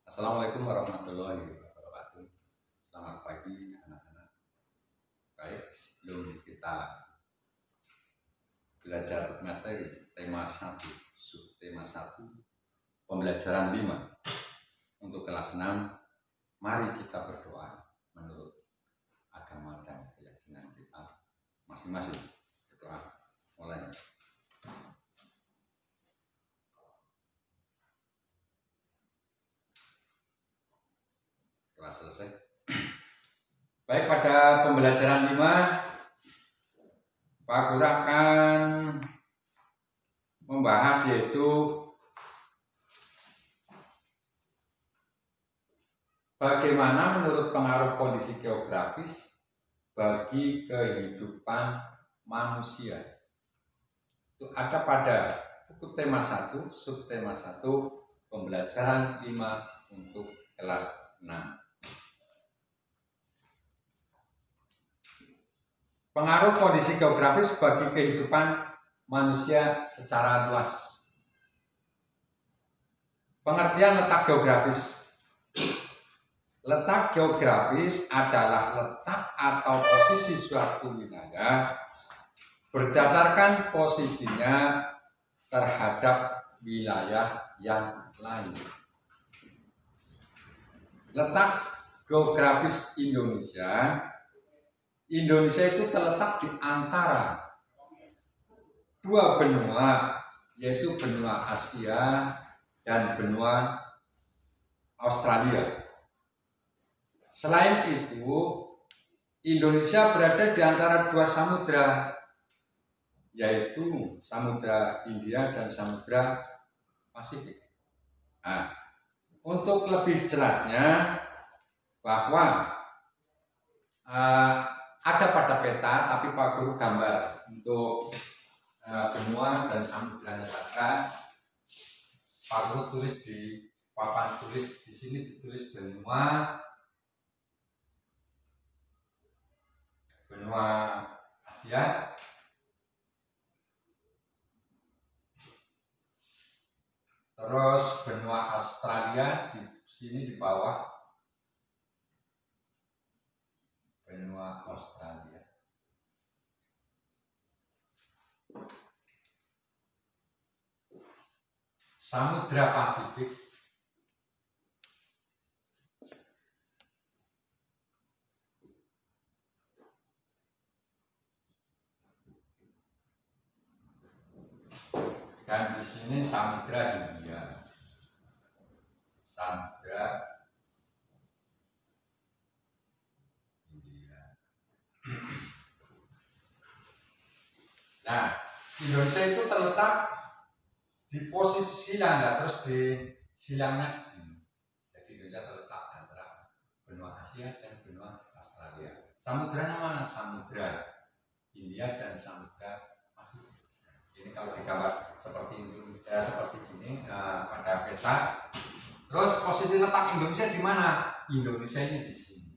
Assalamualaikum warahmatullahi wabarakatuh. Selamat pagi anak-anak. Baik, sebelum kita belajar materi tema 1, subtema 1, pembelajaran 5 untuk kelas 6, mari kita berdoa menurut agama dan keyakinan kita masing-masing. Berdoa mulai. Kelas selesai. Baik, pada pembelajaran 5 Pak Guru akan membahas yaitu bagaimana menurut pengaruh kondisi geografis bagi kehidupan manusia. Itu ada pada buku tema 1, subtema 1, pembelajaran 5 untuk kelas 6. Pengaruh kondisi geografis bagi kehidupan manusia secara luas. Pengertian letak geografis. Letak geografis adalah letak atau posisi suatu wilayah berdasarkan posisinya terhadap wilayah yang lain. Letak geografis Indonesia itu terletak di antara dua benua, yaitu benua Asia dan benua Australia. Selain itu, Indonesia berada di antara dua samudra, yaitu Samudra Hindia dan Samudra Pasifik. Nah, untuk lebih jelasnya bahwa ada pada peta, tapi Pak Guru gambar untuk benua dan samudra saja. Pak Guru tulis di papan tulis di sini, ditulis benua Asia, terus benua Australia di sini di bawah, benua Australia. Samudra Pasifik dan di sini Samudra Hindia. Samudra Hindia. Nah, Indonesia itu terletak di posisi silang, terus di silangnya di sini. Jadi Indonesia terletak antara benua Asia dan benua Australia. Samudranya mana? Samudra Hindia dan Samudra Pasifik. Ini kalau digambar seperti ini, pada peta. Terus posisi letak Indonesia di mana? Indonesia ini di sini.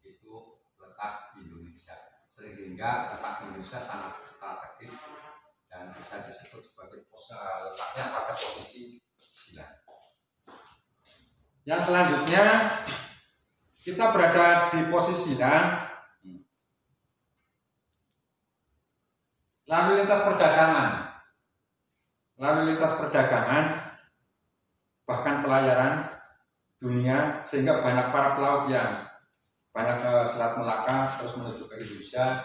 Itu letak Indonesia. Sehingga letak Indonesia sangat strategis dan bisa disebut sebagai letaknya pada posisi silang. Yang selanjutnya, kita berada di posisi silang. Lalu lintas perdagangan, bahkan pelayaran dunia, sehingga banyak para pelaut yang banyak ke Selat Melaka terus menuju ke Indonesia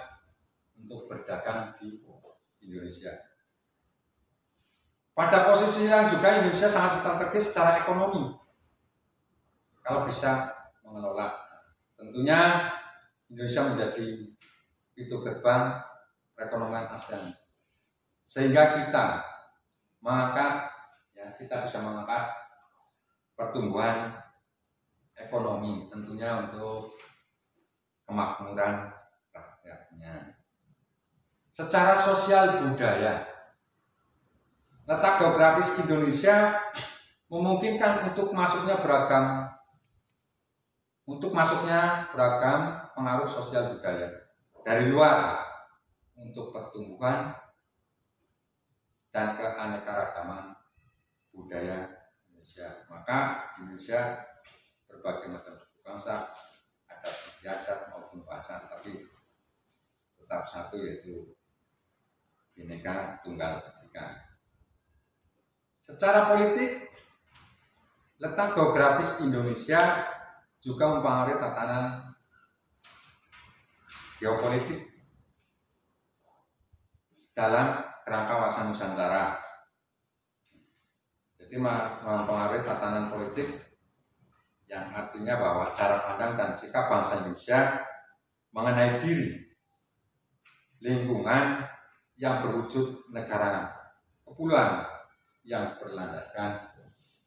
untuk berdagang di Indonesia. Pada posisi yang juga Indonesia sangat strategis secara ekonomi kalau bisa mengelola. Tentunya Indonesia menjadi pintu gerbang perekonomian ASEAN, sehingga kita bisa mengangkat pertumbuhan ekonomi, tentunya untuk kemakmuran rakyatnya. Secara sosial budaya, letak geografis Indonesia memungkinkan untuk masuknya beragam pengaruh sosial budaya dari luar untuk pertumbuhan dan keanekaragaman budaya Indonesia. Maka di Indonesia berbagai macam suku bangsa, adat istiadat maupun bahasa, tapi tetap satu, yaitu Bhinneka Tunggal Ika. Secara politik, letak geografis Indonesia juga mempengaruhi tatanan geopolitik dalam kerangka kawasan Nusantara. Jadi mempengaruhi tatanan politik, yang artinya bahwa cara pandang dan sikap bangsa Indonesia mengenai diri, lingkungan yang berwujud negara kepulauan yang berlandaskan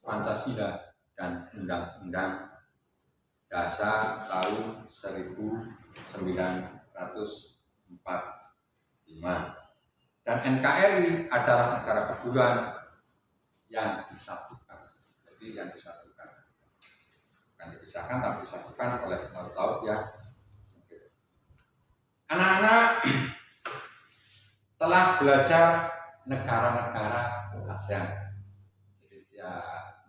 Pancasila dan Undang-Undang Dasar tahun 1945. Dan NKRI adalah negara kepulauan yang disatukan. Jadi yang disatukan, bukan dipisahkan, tapi disatukan oleh laut-laut yang sempit. Anak-anak telah belajar negara-negara ASEAN. Jadi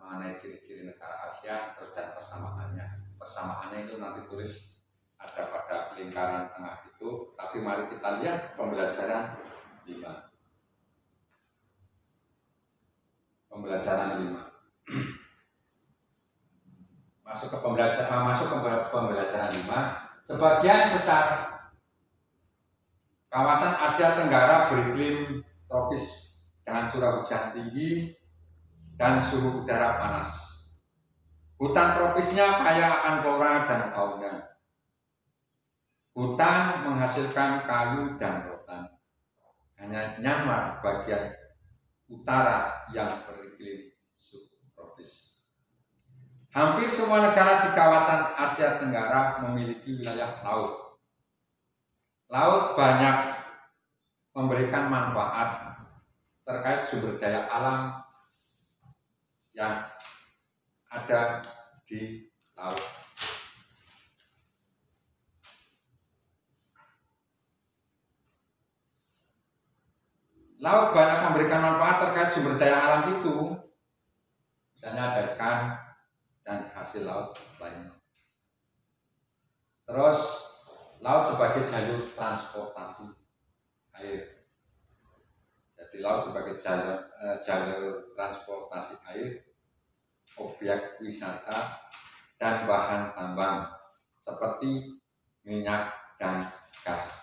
mengenai ciri-ciri negara ASEAN terus dan persamaannya. Persamaannya itu nanti tulis ada pada lingkaran tengah itu. Tapi mari kita lihat pembelajaran 5. Pembelajaran 5. Masuk ke pembelajaran 5. Sebagian besar kawasan Asia Tenggara beriklim tropis dengan curah hujan tinggi dan suhu udara panas. Hutan tropisnya kaya akan flora dan fauna. Hutan menghasilkan kayu dan rotan. Hanya Myanmar bagian utara yang beriklim subtropis. Hampir semua negara di kawasan Asia Tenggara memiliki wilayah laut. Laut banyak memberikan manfaat terkait sumber daya alam yang ada di laut. Laut banyak memberikan manfaat terkait sumber daya alam itu, misalnya ada ikan dan hasil laut lainnya. Terus laut sebagai jalur transportasi air. Jadi laut sebagai jalur transportasi air, objek wisata dan bahan tambang seperti minyak dan gas.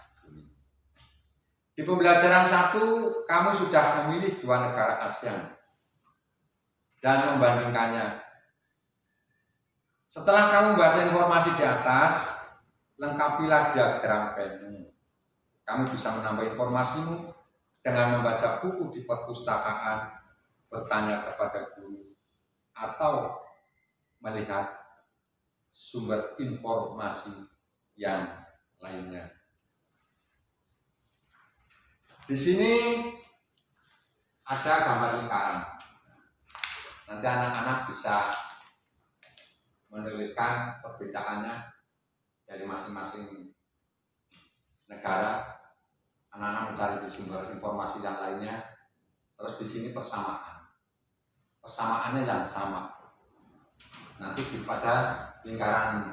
Di pembelajaran 1, kamu sudah memilih 2 negara ASEAN dan membandingkannya. Setelah kamu membaca informasi di atas, lengkapilah diagram Venn. Kamu bisa menambah informasimu dengan membaca buku di perpustakaan, bertanya kepada guru, atau melihat sumber informasi yang lainnya. Di sini ada gambar lingkaran. Nanti anak-anak bisa menuliskan perbedaannya dari masing-masing negara. Anak-anak mencari di sumber informasi yang lainnya. Terus di sini persamaan. Persamaannya yang sama. Nanti pada lingkaran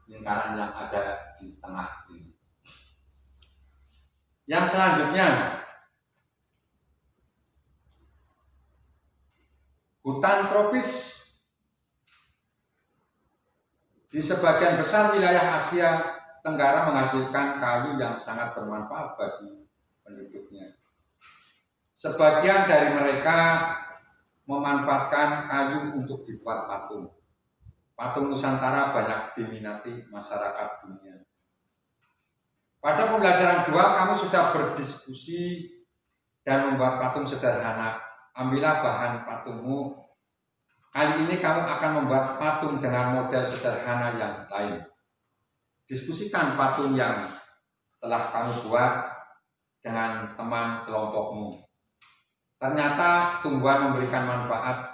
yang ada di tengah ini. Yang selanjutnya, hutan tropis. Di sebagian besar wilayah Asia Tenggara menghasilkan kayu yang sangat bermanfaat bagi penduduknya. Sebagian dari mereka memanfaatkan kayu untuk dibuat patung. Patung Nusantara banyak diminati masyarakat dunia. Pada pembelajaran 2, kamu sudah berdiskusi dan membuat patung sederhana. Ambillah bahan patungmu. Kali ini kamu akan membuat patung dengan model sederhana yang lain. Diskusikan patung yang telah kamu buat dengan teman kelompokmu. Ternyata tumbuhan memberikan manfaat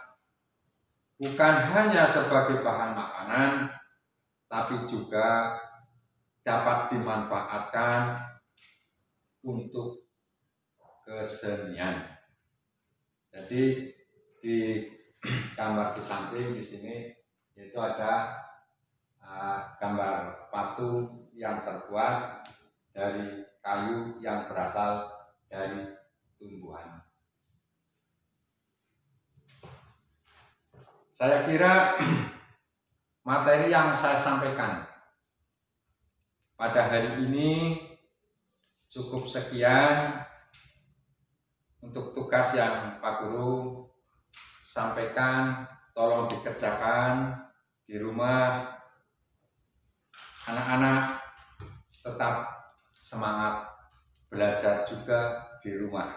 bukan hanya sebagai bahan makanan, tapi juga dapat dimanfaatkan untuk kesenian. Jadi di gambar di samping di sini yaitu ada gambar patung yang terbuat dari kayu yang berasal dari tumbuhan. Saya kira materi yang saya sampaikan pada hari ini cukup sekian. Untuk tugas yang Pak Guru sampaikan, tolong dikerjakan di rumah. Anak-anak tetap semangat belajar juga di rumah.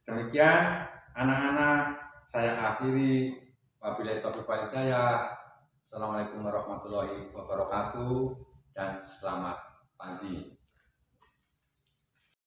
Demikian anak-anak, saya akhiri. Wabillahi taufiq wal hidayah. Assalamualaikum warahmatullahi wabarakatuh dan selamat pagi.